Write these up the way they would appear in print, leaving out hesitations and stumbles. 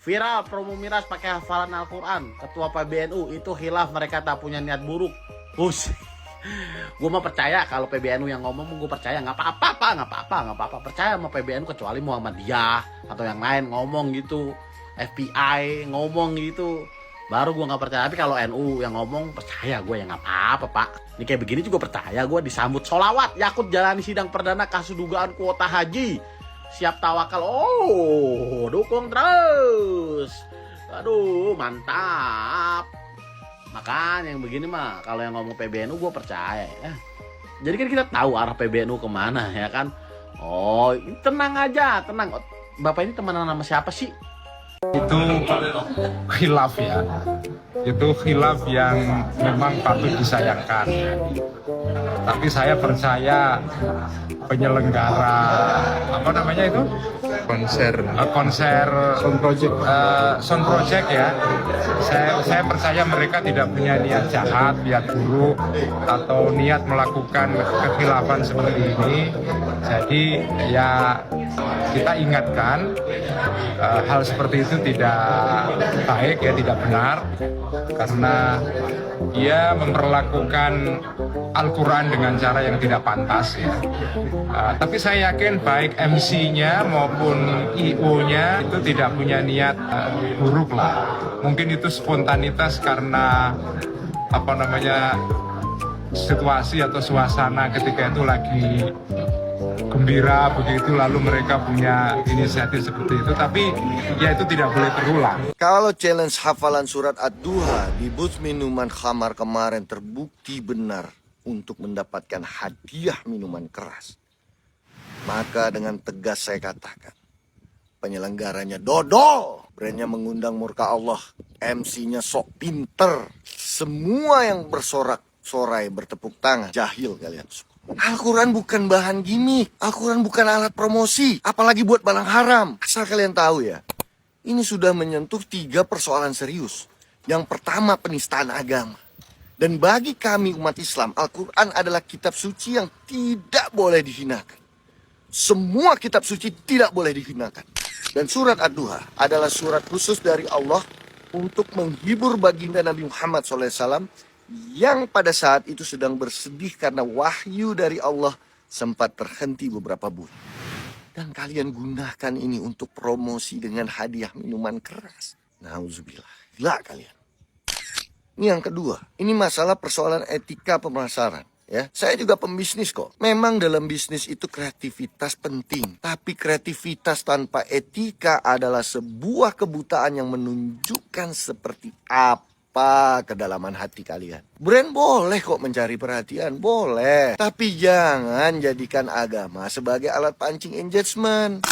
Viral promo miras pakai hafalan Al-Quran. Ketua PBNU itu khilaf, mereka tak punya niat buruk. Hus. Gue mah percaya kalau PBNU yang ngomong, gue percaya. Nggak apa-apa. Percaya sama PBNU kecuali Muhammadiyah atau yang lain ngomong gitu. FBI ngomong gitu. Baru gue nggak percaya. Tapi kalau NU yang ngomong, percaya gue, ya nggak apa-apa pak. Ini kayak begini juga percaya gue. Disambut solawat. Yakut jalani sidang perdana kasus dugaan kuota haji. Siap tawakal. Oh, dukung terus. Aduh, mantap. Makanya yang begini mah, kalau yang ngomong PBNU gue percaya ya. Jadi kan kita tahu arah PBNU kemana ya kan. Oh, tenang aja, tenang. Bapak ini temenan sama siapa sih? Itu khilaf ya, itu khilaf yang memang patut disayangkan, tapi saya percaya penyelenggara apa namanya itu konser sound project ya, saya percaya mereka tidak punya niat jahat, niat buruk atau niat melakukan kekhilafan seperti ini. Jadi ya kita ingatkan hal seperti itu tidak baik ya, tidak benar, karena dia memperlakukan Al-Quran dengan cara yang tidak pantas ya. Tapi saya yakin baik MC-nya maupun IO-nya itu tidak punya niat buruk lah. Mungkin itu spontanitas karena apa namanya situasi atau suasana ketika itu lagi gembira begitu, lalu mereka punya inisiatif seperti itu, tapi ya itu tidak boleh terulang. Kalau challenge hafalan surat Ad-Duha di booth minuman khamar kemarin terbukti benar untuk mendapatkan hadiah minuman keras, maka dengan tegas saya katakan, penyelenggaranya dodol, brandnya mengundang murka Allah, MC-nya sok pinter, semua yang bersorak-sorai bertepuk tangan, jahil kalian semua. Al-Quran bukan bahan gimmick, Al-Quran bukan alat promosi, apalagi buat barang haram. Asal kalian tahu ya, ini sudah menyentuh 3 persoalan serius. Yang pertama, penistaan agama. Dan bagi kami umat Islam, Al-Quran adalah kitab suci yang tidak boleh dihinakan. Semua kitab suci tidak boleh dihinakan. Dan surat Ad-Duha adalah surat khusus dari Allah untuk menghibur baginda Nabi Muhammad SAW yang pada saat itu sedang bersedih karena wahyu dari Allah sempat terhenti beberapa bulan. Dan kalian gunakan ini untuk promosi dengan hadiah minuman keras. Nauzubillah, gila kalian. Ini yang kedua, ini masalah persoalan etika pemasaran. Ya, saya juga pembisnis kok. Memang dalam bisnis itu kreativitas penting, tapi kreativitas tanpa etika adalah sebuah kebutaan yang menunjukkan seperti apa kedalaman hati kalian. Brand boleh kok mencari perhatian, boleh. Tapi jangan jadikan agama sebagai alat pancing engagement.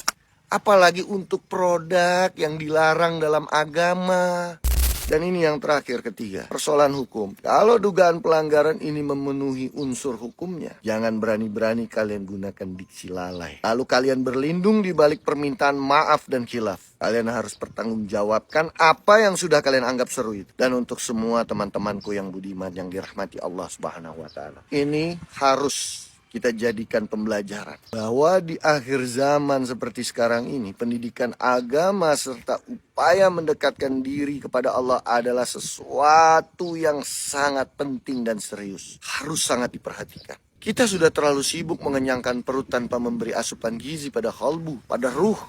Apalagi untuk produk yang dilarang dalam agama. Dan ini yang terakhir, ketiga, persoalan hukum. Kalau dugaan pelanggaran ini memenuhi unsur hukumnya, jangan berani-berani kalian gunakan diksi lalai. Lalu kalian berlindung di balik permintaan maaf dan khilaf. Kalian harus pertanggungjawabkan apa yang sudah kalian anggap seru itu. Dan untuk semua teman-temanku yang budiman, yang dirahmati Allah Subhanahu wa Ta'ala, ini harus kita jadikan pembelajaran bahwa di akhir zaman seperti sekarang ini, pendidikan agama serta upaya mendekatkan diri kepada Allah adalah sesuatu yang sangat penting dan serius, harus sangat diperhatikan. Kita sudah terlalu sibuk mengenyangkan perut tanpa memberi asupan gizi pada qalbu, pada ruh,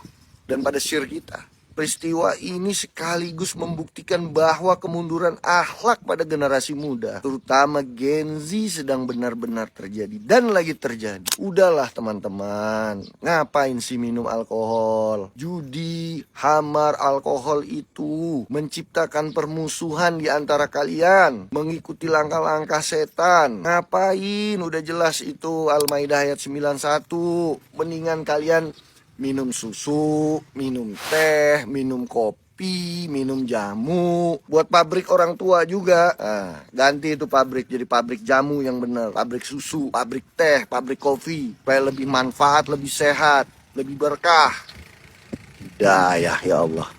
dan pada syir kita. Peristiwa ini sekaligus membuktikan bahwa kemunduran akhlak pada generasi muda, terutama Gen Z, sedang benar-benar terjadi dan lagi terjadi. Udahlah teman-teman, ngapain sih minum alkohol? Judi, hamar, alkohol itu menciptakan permusuhan di antara kalian, mengikuti langkah-langkah setan. Ngapain? Udah jelas itu Al-Maidah ayat 91. Mendingan kalian minum susu, minum teh, minum kopi, minum jamu. Buat pabrik orang tua juga, ganti itu pabrik jadi pabrik jamu yang benar, pabrik susu, pabrik teh, pabrik kopi, supaya lebih manfaat, lebih sehat, lebih berkah. Hidayah ya Allah.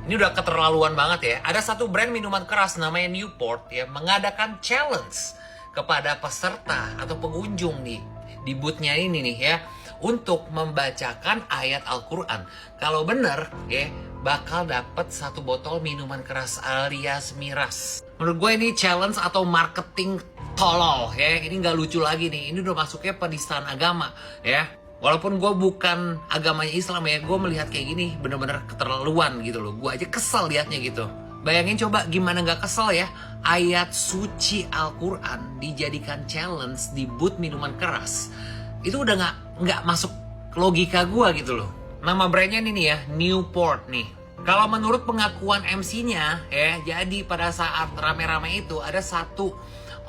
Ini udah keterlaluan banget ya. Ada satu brand minuman keras namanya Newport yang mengadakan challenge kepada peserta atau pengunjung nih di boothnya ini nih ya, untuk membacakan ayat Al-Quran. Kalau benar ya, bakal dapet 1 botol minuman keras alias miras. Menurut gue ini challenge atau marketing tolol ya. Ini nggak lucu lagi nih. Ini udah masuknya penistaan agama ya. Walaupun gue bukan agamanya Islam ya, gue melihat kayak gini bener-bener keterlaluan gitu loh. Gue aja kesel liatnya gitu. Bayangin coba gimana nggak kesel ya, ayat suci Al-Quran dijadikan challenge di booth minuman keras. Itu udah nggak masuk logika gue gitu loh. Nama brandnya ini nih ya, Newport nih. Kalau menurut pengakuan MC-nya ya, jadi pada saat rame-rame itu ada 1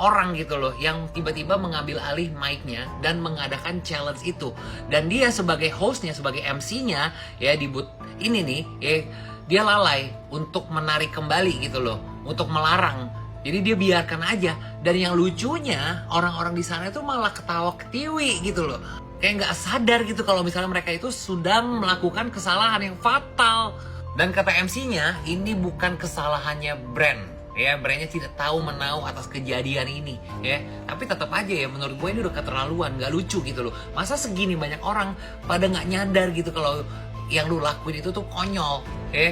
orang gitu loh yang tiba-tiba mengambil alih mic-nya dan mengadakan challenge itu. Dan dia sebagai hostnya, sebagai MC-nya ya di booth ini nih ya, dia lalai untuk menarik kembali gitu loh, untuk melarang. Jadi dia biarkan aja. Dan yang lucunya orang-orang di sana itu malah ketawa ketiwi gitu loh. Kayak nggak sadar gitu kalau misalnya mereka itu sedang melakukan kesalahan yang fatal. Dan kata MC-nya, ini bukan kesalahannya brand. Ya, brandnya tidak tahu menau atas kejadian ini ya. Tapi tetap aja ya, menurut gue ini udah keterlaluan, nggak lucu gitu loh. Masa segini banyak orang pada nggak nyadar gitu kalau yang lu lakuin itu tuh konyol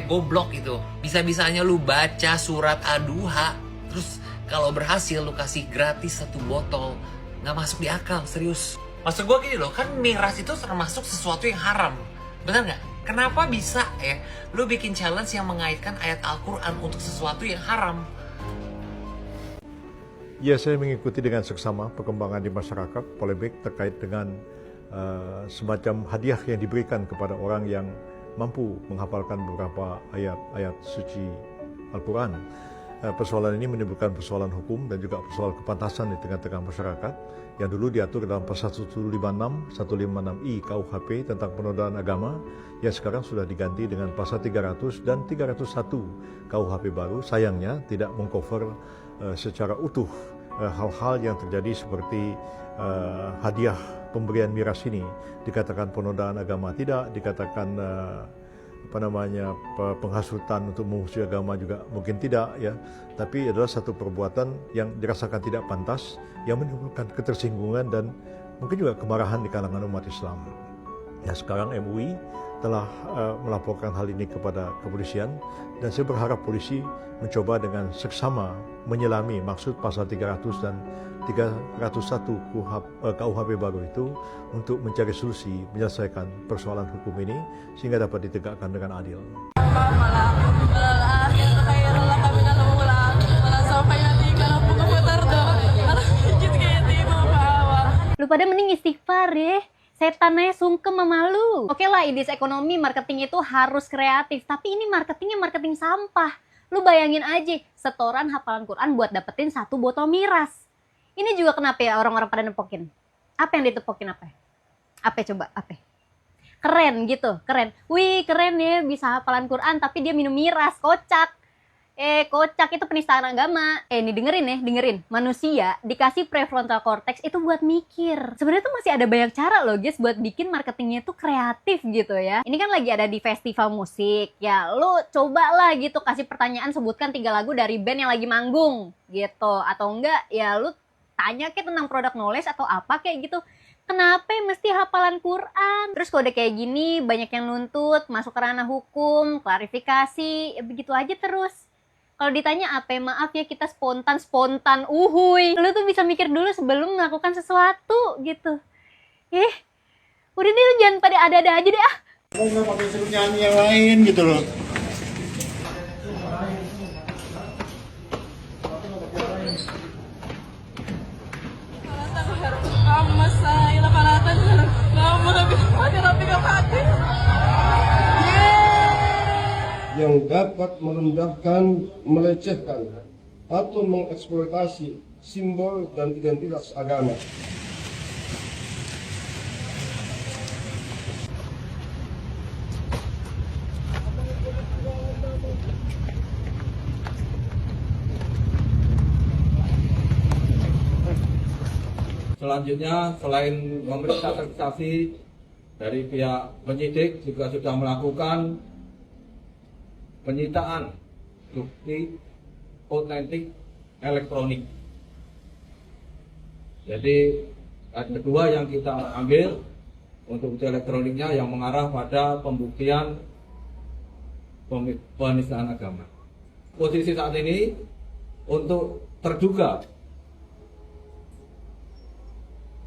goblok gitu. Bisa-bisanya lu baca surat Ad-Duha, terus kalau berhasil lu kasih gratis 1 botol. Nggak masuk di akal, serius. Maksud gue gini loh, kan miras itu termasuk sesuatu yang haram, bener nggak? Kenapa bisa ya lu bikin challenge yang mengaitkan ayat Al-Quran untuk sesuatu yang haram? Ya, saya mengikuti dengan seksama perkembangan di masyarakat, polemik terkait dengan semacam hadiah yang diberikan kepada orang yang mampu menghafalkan beberapa ayat-ayat suci Al-Quran. Persoalan ini menimbulkan persoalan hukum dan juga persoalan kepantasan di tengah-tengah masyarakat yang dulu diatur dalam pasal 156I KUHP tentang penodaan agama, yang sekarang sudah diganti dengan pasal 300 dan 301 KUHP baru. Sayangnya tidak mengcover secara utuh hal-hal yang terjadi seperti hadiah pemberian miras ini. Dikatakan penodaan agama tidak, dikatakan penghasutan untuk memusuhi agama juga mungkin tidak ya, tapi adalah satu perbuatan yang dirasakan tidak pantas, yang menimbulkan ketersinggungan dan mungkin juga kemarahan di kalangan umat Islam. Ya, sekarang MUI telah melaporkan hal ini kepada kepolisian, dan saya berharap polisi mencoba dengan seksama menyelami maksud pasal 300 dan 301 KUHP baru itu untuk mencari solusi menyelesaikan persoalan hukum ini sehingga dapat ditegakkan dengan adil. Lu pada mending istighfar ya. Setannya sungkem sama lu. Oke lah, Idis ekonomi marketing itu harus kreatif, tapi ini marketingnya marketing sampah. Lu bayangin aja, setoran hafalan Quran buat dapetin 1 botol miras. Ini juga kenapa ya orang-orang pada nepokin? Apa yang ditepokin apa? Apa coba? Apa? Keren gitu, keren. Wih, keren ya bisa hafalan Quran tapi dia minum miras, kocak. Kocak, itu penistaan agama. Ini dengerin ya, dengerin. Manusia dikasih prefrontal cortex itu buat mikir. Sebenarnya tuh masih ada banyak cara loh guys buat bikin marketingnya tuh kreatif gitu ya. Ini kan lagi ada di festival musik. Ya lu cobalah gitu kasih pertanyaan, sebutkan 3 lagu dari band yang lagi manggung gitu. Atau enggak ya lu tanya kayak tentang produk knowledge atau apa kayak gitu. Kenapa mesti hafalan Quran? Terus kalau udah kayak gini banyak yang nuntut, masuk ke ranah hukum, klarifikasi, ya begitu aja terus. Kalau ditanya apa, maaf ya kita spontan uhuy. Lu tuh bisa mikir dulu sebelum melakukan sesuatu gitu. Udah deh lu jangan pada ada-ada aja deh ah. Kok nggak pakai suruh nyanyi yang lain gitu loh. Yang dapat merendahkan, melecehkan, atau mengeksploitasi simbol dan identitas agama. Selanjutnya, selain memeriksa saksi dari pihak penyidik juga sudah melakukan penyitaan bukti otentik elektronik. Jadi ada 2 yang kita ambil untuk bukti elektroniknya yang mengarah pada pembuktian penistaan agama. Posisi saat ini untuk terduga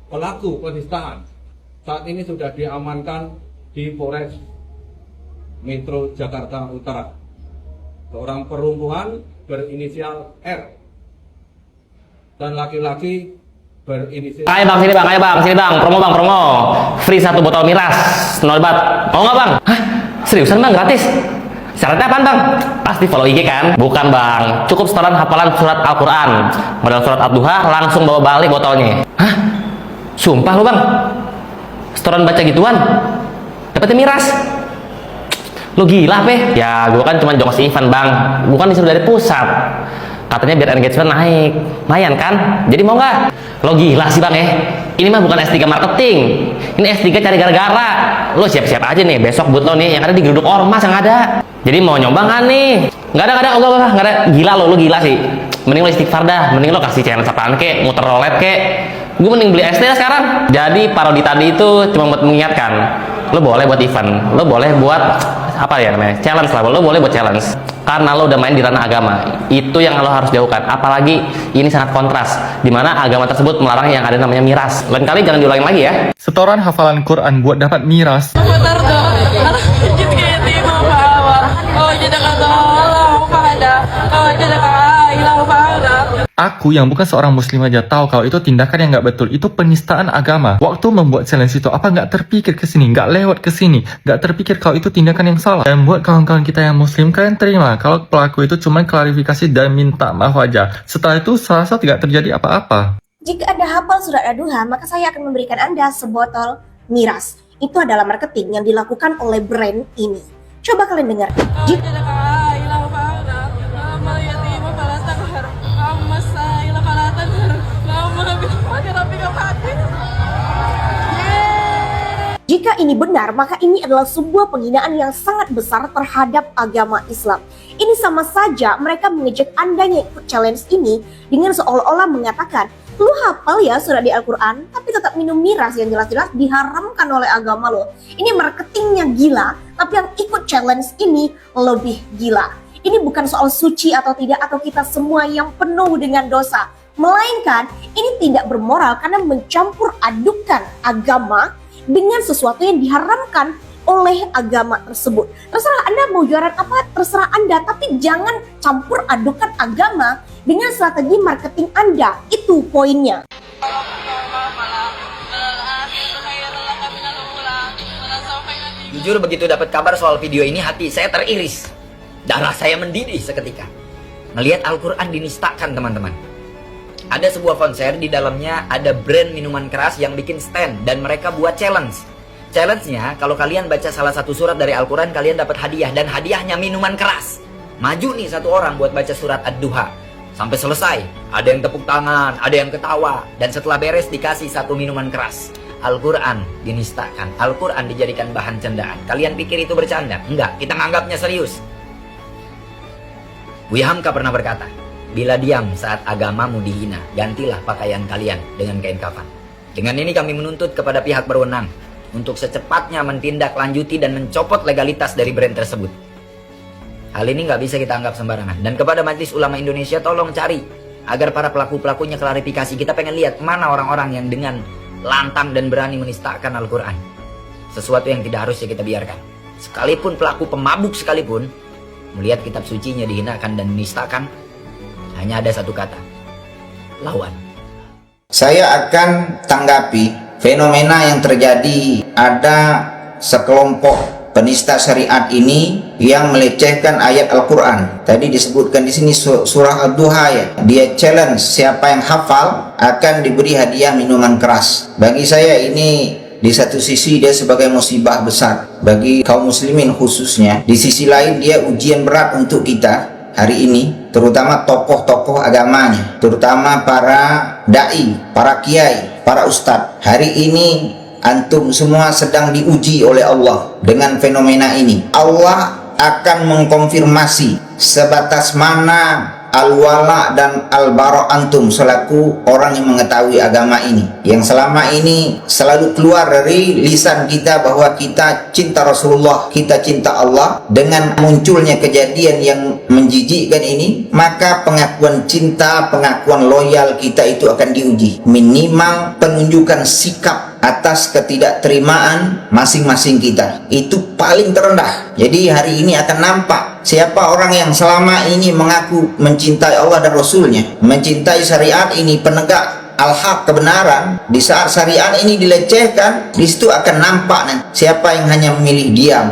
pelaku penistaan saat ini sudah diamankan di Polres Metro Jakarta Utara. Seorang perempuan berinisial R dan laki-laki berinisial. Ayo bang, sini bang, promo, free 1 botol miras, nobat, mau nggak bang? Hah? Seriusan bang, gratis? Syaratnya apaan bang? Pasti follow IG kan? Bukan bang, cukup setoran hafalan surat Al-Quran, modal surat Ad-Duha, langsung bawa balik botolnya. Hah? Sumpah lu bang? Setoran baca gituan? Dapetnya miras? Lu gila pe? Ya gua kan cuma jokes event bang, bukan disuruh dari pusat. Katanya biar engagement naik, lumayan kan? Jadi mau nggak? Lo gila sih bang Ini mah bukan S3 marketing, ini S3 cari gara-gara. Lo siap-siap aja nih, besok buat lo nih yang ada di geruduk ormas yang ada. Jadi mau nyoba nggak nih? Nggak ada. Gila lo gila sih. Mending lo istighfar dah, mending lo kasih channel apaan kek, muter roulette kek. Gue mending beli ST sekarang. Jadi parodi tadi itu cuma buat mengingatkan. Lo boleh buat event, lo boleh buat apa ya namanya, challenge lah, lo boleh buat challenge. Karena lo udah main di ranah agama, itu yang lo harus jauhkan. Apalagi ini sangat kontras, dimana agama tersebut melarang yang ada namanya miras. Lain kali jangan diulangin lagi ya. Setoran hafalan Quran buat dapat miras. Aku yang bukan seorang muslim aja tahu kalau itu tindakan yang nggak betul, itu penistaan agama. Waktu membuat challenge itu, apa nggak terpikir ke sini, nggak lewat ke sini, nggak terpikir kalau itu tindakan yang salah. Dan buat kawan-kawan kita yang muslim, kalian terima kalau pelaku itu cuma klarifikasi dan minta maaf aja. Setelah itu serasa tidak terjadi apa-apa. Jika Anda hafal surat Ad-Duha, maka saya akan memberikan Anda sebotol miras. Itu adalah marketing yang dilakukan oleh brand ini. Coba kalian dengar. Jika ini benar, maka ini adalah sebuah penghinaan yang sangat besar terhadap agama Islam. Ini sama saja mereka mengejek Anda yang ikut challenge ini dengan seolah-olah mengatakan, lu hafal ya surat di Al-Quran, tapi tetap minum miras yang jelas-jelas diharamkan oleh agama lo. Ini marketingnya gila, tapi yang ikut challenge ini lebih gila. Ini bukan soal suci atau tidak, atau kita semua yang penuh dengan dosa. Melainkan, ini tidak bermoral karena mencampur adukan agama dengan sesuatu yang diharamkan oleh agama tersebut. Terserah Anda mau jualan apa, terserah Anda, tapi jangan campur adukan agama dengan strategi marketing Anda. Itu poinnya. Jujur begitu dapat kabar soal video ini, hati saya teriris. Darah saya mendidih seketika. Melihat Al-Quran dinistakan, teman-teman. Ada sebuah konser, di dalamnya ada brand minuman keras yang bikin stand dan mereka buat challenge. Challenge-nya, kalau kalian baca salah satu surat dari Al-Quran, kalian dapat hadiah, dan hadiahnya minuman keras. Maju nih satu orang buat baca surat Ad-Duha. Sampai selesai, ada yang tepuk tangan, ada yang ketawa, dan setelah beres dikasih satu minuman keras. Al-Quran dinistakan, Al-Quran dijadikan bahan candaan. Kalian pikir itu bercanda? Enggak, kita nganggapnya serius. Buya Hamka pernah berkata, bila diam saat agamamu dihina, gantilah pakaian kalian dengan kain kafan. Dengan ini kami menuntut kepada pihak berwenang untuk secepatnya menindaklanjuti dan mencopot legalitas dari brand tersebut. Hal ini nggak bisa kita anggap sembarangan. Dan kepada Majelis Ulama Indonesia, tolong cari agar para pelaku-pelakunya klarifikasi. Kita pengen lihat mana orang-orang yang dengan lantang dan berani menistakan Al-Quran. Sesuatu yang tidak harusnya kita biarkan. Sekalipun pelaku pemabuk sekalipun, melihat kitab sucinya dihinakan dan menistakan, hanya ada satu kata, lawan. Saya akan tanggapi fenomena yang terjadi. Ada sekelompok penista syariat ini yang melecehkan ayat Al-Quran. Tadi disebutkan di sini surah Ad-Duha ya. Dia challenge siapa yang hafal akan diberi hadiah minuman keras. Bagi saya ini di satu sisi dia sebagai musibah besar bagi kaum muslimin khususnya. Di sisi lain dia ujian berat untuk kita hari ini, terutama tokoh-tokoh agamanya, terutama para dai, para kiai, para ustadz. Hari ini antum semua sedang diuji oleh Allah dengan fenomena ini. Allah akan mengkonfirmasi sebatas mana al-wala dan al-bara antum selaku orang yang mengetahui agama ini, yang selama ini selalu keluar dari lisan kita bahwa kita cinta Rasulullah, kita cinta Allah. Dengan munculnya kejadian yang menjijikkan ini, maka pengakuan cinta, pengakuan loyal kita itu akan diuji. Minimal penunjukan sikap atas ketidakterimaan masing-masing kita itu paling terendah. Jadi hari ini akan nampak siapa orang yang selama ini mengaku mencintai Allah dan Rasulnya, mencintai syariat ini, penegak al-haq, kebenaran. Di saat syariat ini dilecehkan, di situ akan nampak siapa yang hanya memilih diam,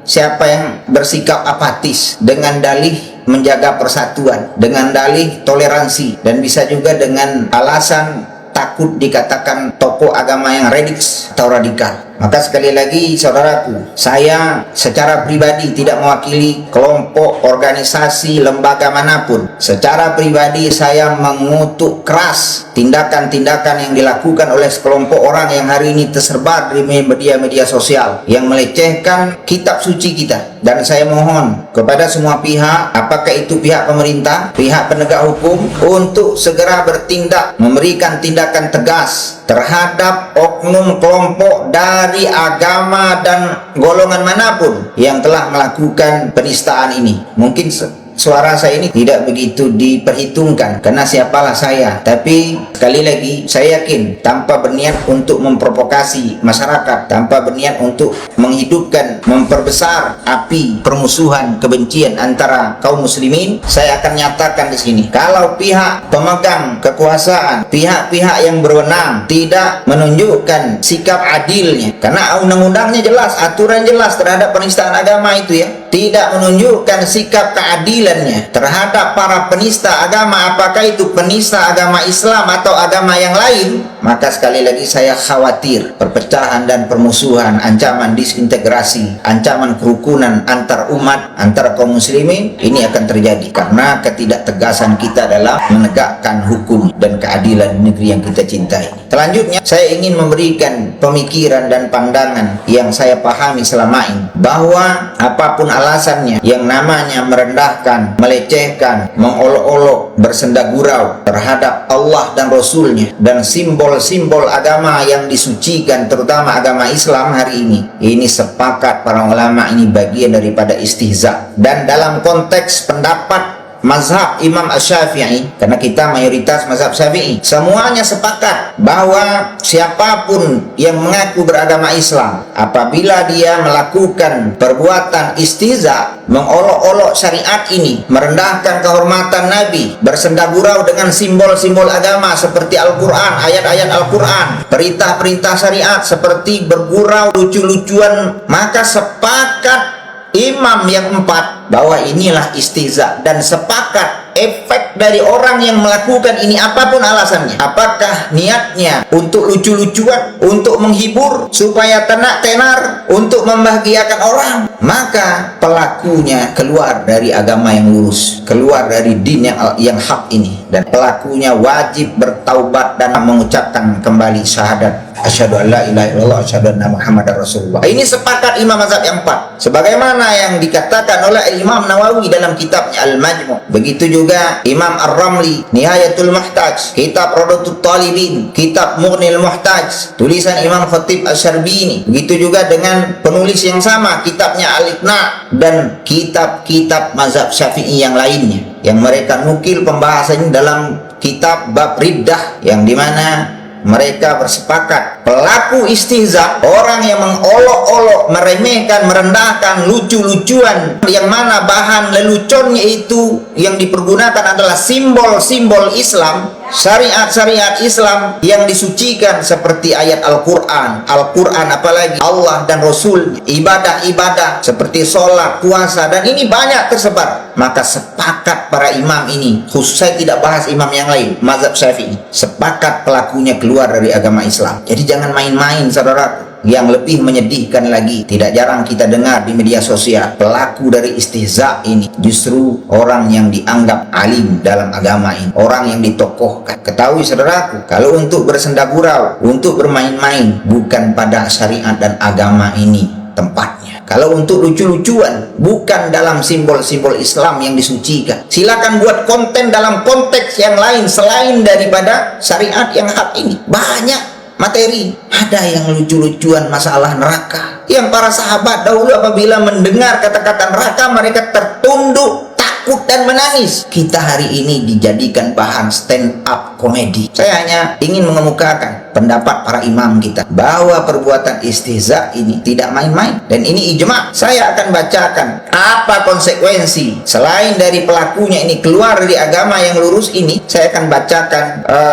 siapa yang bersikap apatis dengan dalih menjaga persatuan, dengan dalih toleransi, dan bisa juga dengan alasan takut dikatakan tokoh agama yang atau radikal. Maka sekali lagi saudaraku, saya secara pribadi tidak mewakili kelompok, organisasi, lembaga manapun. Secara pribadi saya mengutuk keras tindakan-tindakan yang dilakukan oleh sekelompok orang yang hari ini tersebar di media-media sosial yang melecehkan kitab suci kita. Dan saya mohon kepada semua pihak, apakah itu pihak pemerintah, pihak penegak hukum, untuk segera bertindak, memberikan tindakan tegas terhadap oknum kelompok dari agama dan golongan manapun yang telah melakukan penistaan ini. Mungkin suara saya ini tidak begitu diperhitungkan karena siapalah saya, tapi sekali lagi saya yakin tanpa berniat untuk memprovokasi masyarakat, tanpa berniat untuk menghidupkan, memperbesar api permusuhan, kebencian antara kaum muslimin, saya akan nyatakan di sini, kalau pihak pemegang kekuasaan, pihak-pihak yang berwenang tidak menunjukkan sikap adilnya, karena undang-undangnya jelas, aturan jelas terhadap penistaan agama itu ya, tidak menunjukkan sikap keadilannya terhadap para penista agama, apakah itu penista agama Islam atau agama yang lain, maka sekali lagi saya khawatir perpecahan dan permusuhan, ancaman disintegrasi, ancaman kerukunan antar umat, antara kaum muslimin ini akan terjadi karena ketidaktegasan kita dalam menegakkan hukum dan keadilan di negeri yang kita cintai. Selanjutnya saya ingin memberikan pemikiran dan pandangan yang saya pahami selama ini, bahwa apapun alasannya yang namanya merendahkan, melecehkan, mengolok-olok, bersendagurau terhadap Allah dan Rasulnya dan simbol-simbol agama yang disucikan, terutama agama Islam hari ini sepakat para ulama ini bagian daripada istihza. Dan dalam konteks pendapat mazhab Imam Asy-Syafi'i, karena kita mayoritas mazhab Syafi'i, semuanya sepakat bahwa siapapun yang mengaku beragama Islam, apabila dia melakukan perbuatan istihza, mengolok-olok syariat ini, merendahkan kehormatan Nabi, bersendagurau dengan simbol-simbol agama seperti Al-Quran, ayat-ayat Al-Quran, perintah-perintah syariat, seperti bergurau, lucu-lucuan, maka sepakat imam yang empat bahwa inilah istihza, dan sepakat efek dari orang yang melakukan ini apapun alasannya, apakah niatnya untuk lucu-lucuan, untuk menghibur supaya tenar, untuk membahagiakan orang, maka pelakunya keluar dari agama yang lurus, keluar dari din yang hak ini, dan pelakunya wajib bertaubat dan mengucapkan kembali syahadat asyhadu an la ilaha illallah asyhadu anna muhammadar rasulullah. Ini sepakat imam mazhab yang empat, sebagaimana yang dikatakan oleh Imam Nawawi dalam kitabnya Al-Majmu'. Begitu juga Imam Ar-Ramli, Nihayatul Muhtaj, kitab Rawdatut Talibin, kitab Mughnil Muhtaj, tulisan Imam Khatib Asy-Syarbini. Begitu juga dengan penulis yang sama, kitabnya Al-Iqna, dan kitab-kitab mazhab Syafi'i yang lainnya, yang mereka nukil pembahasannya dalam kitab bab riddah, yang dimana mereka bersepakat pelaku istihza, orang yang mengolok-olok, meremehkan, merendahkan, lucu-lucuan, yang mana bahan leluconnya itu yang dipergunakan adalah simbol-simbol Islam, syariat-syariat Islam yang disucikan seperti ayat Al-Quran, apalagi Allah dan Rasul, ibadah-ibadah seperti sholat, puasa, dan ini banyak tersebar. Maka sepakat para imam ini, khusus saya tidak bahas imam yang lain, mazhab Syafi'i, sepakat pelakunya keluar dari agama Islam. Jadi jangan main-main saudara. Yang lebih menyedihkan lagi, tidak jarang kita dengar di media sosial, pelaku dari istihza ini justru orang yang dianggap alim dalam agama ini, orang yang ditokohkan. Ketahui saudaraku, kalau untuk bersendagurau, untuk bermain-main, bukan pada syariat dan agama ini tempatnya. Kalau untuk lucu-lucuan, bukan dalam simbol-simbol Islam yang disucikan. Silakan buat konten dalam konteks yang lain selain daripada syariat yang hak ini. Banyak materi. Ada yang lucu-lucuan masalah neraka. Yang para sahabat dahulu apabila mendengar kata-kata neraka, mereka tertunduk, takut dan menangis. Kita hari ini dijadikan bahan stand up komedi. Saya hanya ingin mengemukakan pendapat para imam kita bahwa perbuatan istihza ini tidak main-main, dan ini ijma. Saya akan bacakan apa konsekuensi selain dari pelakunya ini keluar dari agama yang lurus ini. Saya akan bacakan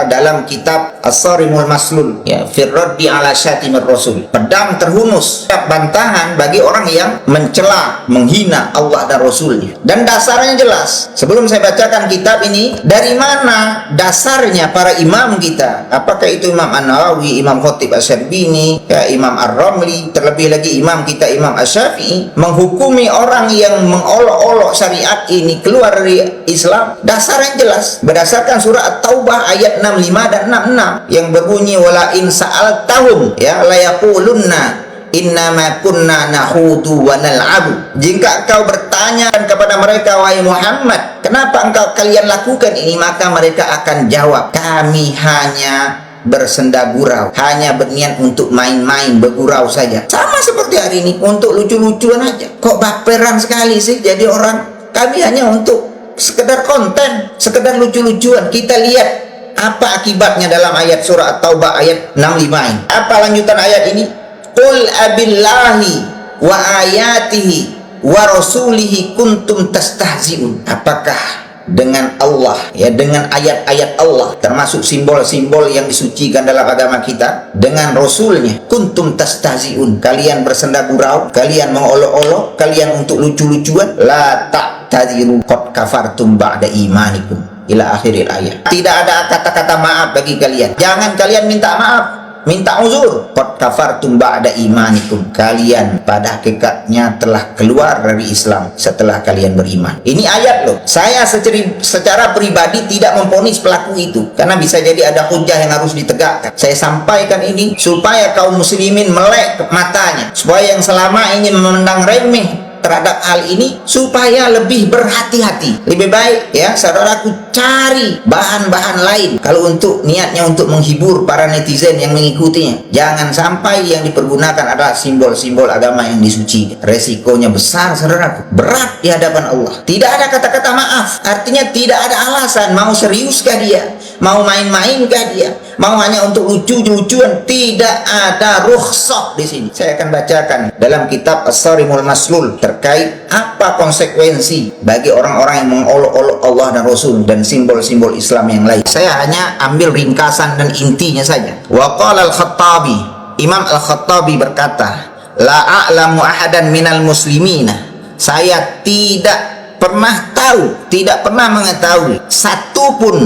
dalam kitab As-Sarimul Maslul, ya, Firraddi ala Syatimir Rasul, pedang terhunus, bantahan bagi orang yang mencela, menghina Allah dan Rasulnya. Dan dasarnya jelas. Sebelum saya bacakan kitab ini, dari mana dasarnya para imam kita? Apakah itu Imam An-Nawawi, Imam Khatib Asy-Syarbini, ya, Imam Ar-Ramli, terlebih lagi imam kita Imam Asy-Syafi'i menghukumi orang yang mengolok-olok syariat ini keluar dari Islam? Dasarnya jelas, berdasarkan surah At-Taubah ayat 65 dan 66 yang berbunyi wala in sa'altahum ya la yaqulunna innama kunna nahudu wa nal'abu. Jika engkau bertanya kepada mereka, wahai Muhammad, kenapa kalian lakukan ini, maka mereka akan jawab, kami hanya bersenda gurau, hanya berniat untuk main-main, bergurau saja. Sama seperti hari ini, untuk lucu-lucuan aja. Kok baperan sekali sih jadi orang? Kami hanya untuk sekedar konten, sekedar lucu-lucuan. Kita lihat apa akibatnya dalam ayat surah At-Taubah ayat 65 ini. Apa lanjutan ayat ini? Qul abillahi wa ayatihi wa rasulihi kuntum tastahzi'un. Apakah dengan Allah, ya, dengan ayat-ayat Allah, termasuk simbol-simbol yang disucikan dalam agama kita, dengan Rasulnya, kuntum tastahzi'un, kalian bersenda gurau, kalian mengolok-olok, kalian untuk lucu-lucuan, la ta'tadiru qad kafartum ba'da imanikum, ila akhiril ayat. Tidak ada kata-kata maaf bagi kalian. Jangan kalian minta maaf, minta uzur. Qad kafartum ba'da imanikum, kalian pada hakikatnya telah keluar dari Islam setelah kalian beriman. Ini ayat loh. Saya secara pribadi tidak memvonis pelaku itu, karena bisa jadi ada hujah yang harus ditegakkan. Saya sampaikan ini supaya kaum muslimin melek matanya, supaya yang selama ini memandang remeh terhadap hal ini supaya lebih berhati-hati. Lebih baik, ya saudaraku, cari bahan-bahan lain kalau untuk niatnya untuk menghibur para netizen yang mengikutinya. Jangan sampai yang dipergunakan adalah simbol-simbol agama yang disuci. Resikonya besar, saudaraku, berat di hadapan Allah. Tidak ada kata-kata maaf, artinya tidak ada alasan. Mau seriuskah dia, mau main-mainkah dia, mau hanya untuk lucu-lucuan? Tidak ada rukhsah di sini. Saya akan bacakan dalam kitab As-Sarimul Maslul terkait apa konsekuensi bagi orang-orang yang mengolok-olok Allah dan Rasul dan simbol-simbol Islam yang lain. Saya hanya ambil ringkasan dan intinya saja. Wa qala al-Khattabi, Imam Al-Khattabi berkata, la a'lamu ahadan minal muslimina, saya tidak pernah tahu, tidak pernah mengetahui satu pun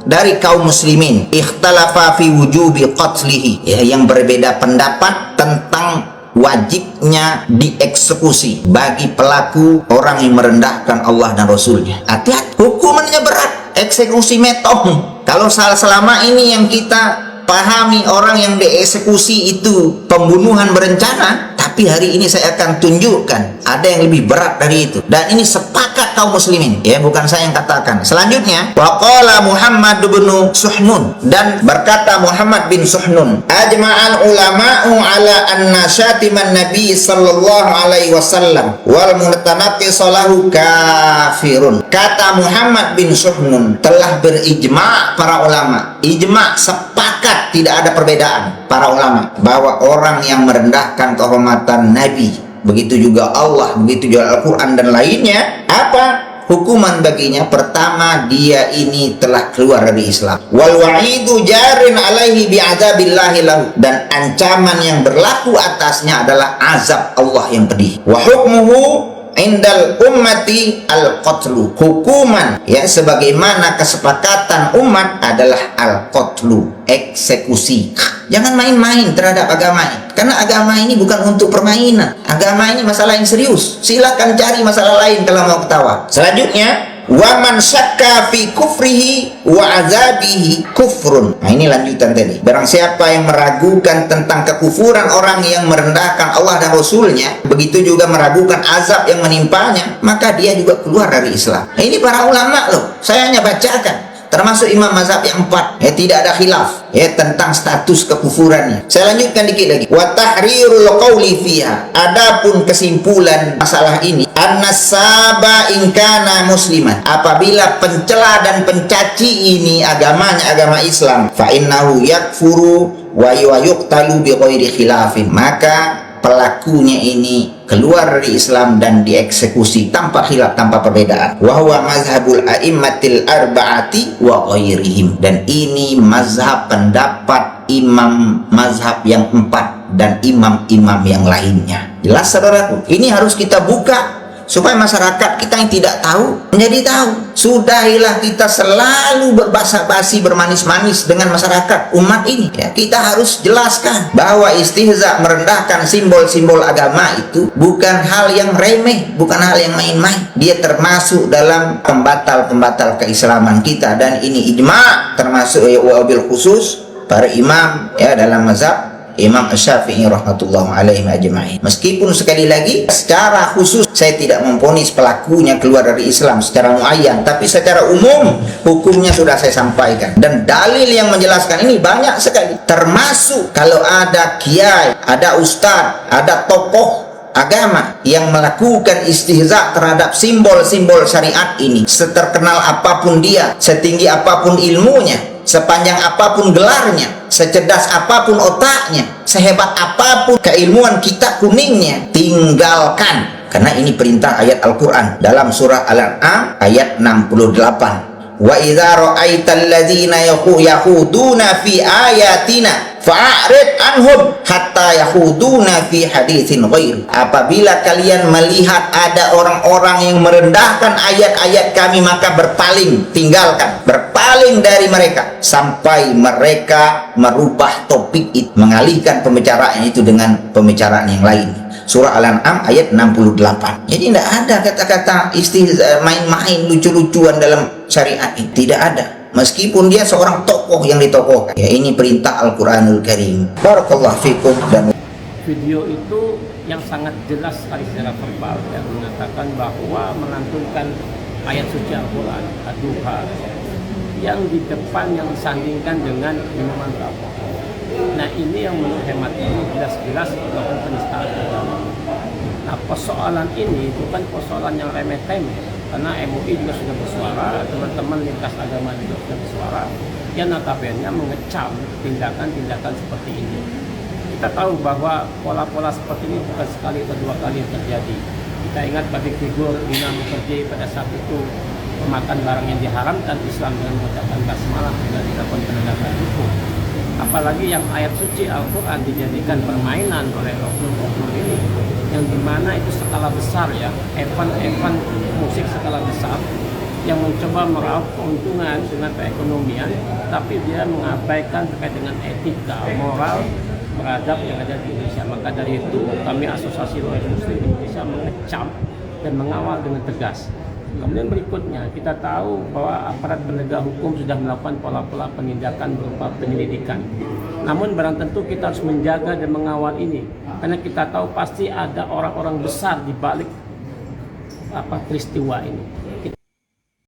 dari kaum muslimin ikhtalafa fi wujubi qatlihi, ya, yang berbeda pendapat tentang wajibnya dieksekusi bagi pelaku orang yang merendahkan Allah dan Rasulnya. Hati-hati, hukumannya berat, eksekusi metong. Kalau selama ini yang kita pahami orang yang dieksekusi itu pembunuhan berencana, tapi hari ini saya akan tunjukkan ada yang lebih berat dari itu, dan ini sepakat kaum muslimin, ya, bukan saya yang katakan. Selanjutnya, waqala Muhammad bin Suhnun, dan berkata Muhammad bin Suhnun, ajma'al ulama'u ala anna syatiman nabi sallallahu alaihi wasallam wal mutanaqis lahu kafirun. Kata Muhammad bin Suhnun, telah berijma' para ulama, ijma' sepakat, tidak ada perbedaan para ulama, bahwa orang yang merendahkan kehormatan Nabi, begitu juga Allah, begitu juga Al-Quran dan lainnya, apa hukuman baginya? Pertama, dia ini telah keluar dari Islam. Wal wa'idu jarin alaihi bi'adzabillahi lahu, dan ancaman yang berlaku atasnya adalah azab Allah yang pedih. Wa hukmuhu indal ummati al-qatlu, hukuman, ya, sebagaimana kesepakatan umat adalah al-qatlu, eksekusi. Jangan main-main terhadap agama ini, karena agama ini bukan untuk permainan. Agama ini masalah yang serius. Silakan cari masalah lain kalau mau ketawa. Selanjutnya, Wa man syakka fi kufrihi wa azabihi kufrun. Nah, ini lanjutan tadi. Barang siapa yang meragukan tentang kekufuran orang yang merendahkan Allah dan Rasulnya, begitu juga meragukan azab yang menimpanya, maka dia juga keluar dari Islam. Nah, ini para ulama loh, saya hanya bacakan. Termasuk imam mazhab yang 4, ya, tidak ada khilaf ya tentang status kekufurannya. Saya lanjutkan dikit lagi. Wa tahrirul qawli fiha. Adapun kesimpulan masalah ini, an-nasaba in kana musliman. Apabila pencela dan pencaci ini agamanya agama Islam, fa innahu yakfuru wa yuqtalu bi ghairi khilafin. Maka pelakunya ini keluar dari Islam dan dieksekusi tanpa khilaf, tanpa perbedaan. Wa huwa mazhabul a'immatil arba'ati wa ghairihim. Dan ini mazhab pendapat imam mazhab yang 4 dan imam-imam yang lainnya. Jelas saudaraku? Ini harus kita buka supaya masyarakat kita yang tidak tahu menjadi tahu. Sudahilah kita selalu berbasa-basi, bermanis-manis dengan masyarakat umat ini ya. Kita harus jelaskan bahwa istihza, merendahkan simbol-simbol agama itu bukan hal yang remeh, bukan hal yang main-main. Dia termasuk dalam pembatal-pembatal keislaman kita, dan ini ijma, termasuk ya wabil khusus para imam ya dalam mazhab Imam Syafi'i rahmatullah alaihi ajma'in. Meskipun sekali lagi secara khusus saya tidak memvonis pelakunya keluar dari Islam secara muayyan, tapi secara umum hukumnya sudah saya sampaikan, dan dalil yang menjelaskan ini banyak sekali. Termasuk kalau ada kiai, ada ustadz, ada tokoh agama yang melakukan istihza terhadap simbol-simbol syariat ini, seterkenal apapun dia, setinggi apapun ilmunya, sepanjang apapun gelarnya, secerdas apapun otaknya, sehebat apapun keilmuan kitab kuningnya, tinggalkan. Karena ini perintah ayat Al-Quran dalam surah Al-An'am ayat 68. Wa idza ra'aital ladzina yakhuduna fi ayatina fa'rid anhum hatta yakhuduna fi haditsin ghairi. Apabila kalian melihat ada orang-orang yang merendahkan ayat-ayat kami, maka berpaling, tinggalkan, berpaling dari mereka sampai mereka merubah topik itu, mengalihkan pembicaraan itu dengan pembicaraan yang lain. Surah Al-An'am ayat 68. Jadi tidak ada kata-kata main-main, lucu-lucuan dalam syariat ini. Tidak ada. Meskipun dia seorang tokoh yang ditokohkan. Ya, ini perintah Al-Quranul Karim. Barakallahu fikum. Dan video itu yang sangat jelas sekali secara verbal yang mengatakan bahwa melantunkan ayat suci Al-Quran Ad-Duha yang di depan yang disandingkan dengan minuman beralkohol. Nah, ini yang menurut hemat ini jelas-jelas merupakan penistaan agama. Nah, persoalan ini bukan persoalan yang remeh-temeh, karena MUI juga sudah bersuara, teman-teman lintas agama juga sudah bersuara, yang notabene mengecam tindakan-tindakan seperti ini. Kita tahu bahwa pola-pola seperti ini bukan sekali atau dua kali yang terjadi. Kita ingat public figure Imam Muqtadi pada saat itu memakan barang yang diharamkan Islam dengan mengucapkan basmalah dan dilakukan penegakan hukum. Apalagi yang ayat suci Al-Quran dijadikan permainan oleh oknum-oknum ini, yang dimana itu skala besar ya, event musik skala besar yang mencoba meraup keuntungan dengan perekonomian, tapi dia mengabaikan terkait dengan etika, moral, beradab yang ada di Indonesia. Maka dari itu kami Asosiasi Lawyer Muslim Indonesia mengecam dan mengawal dengan tegas. Kemudian berikutnya kita tahu bahwa aparat penegak hukum sudah melakukan pola-pola penindakan berupa penyelidikan. Namun barang tentu kita harus menjaga dan mengawal ini, karena kita tahu pasti ada orang-orang besar di balik peristiwa ini.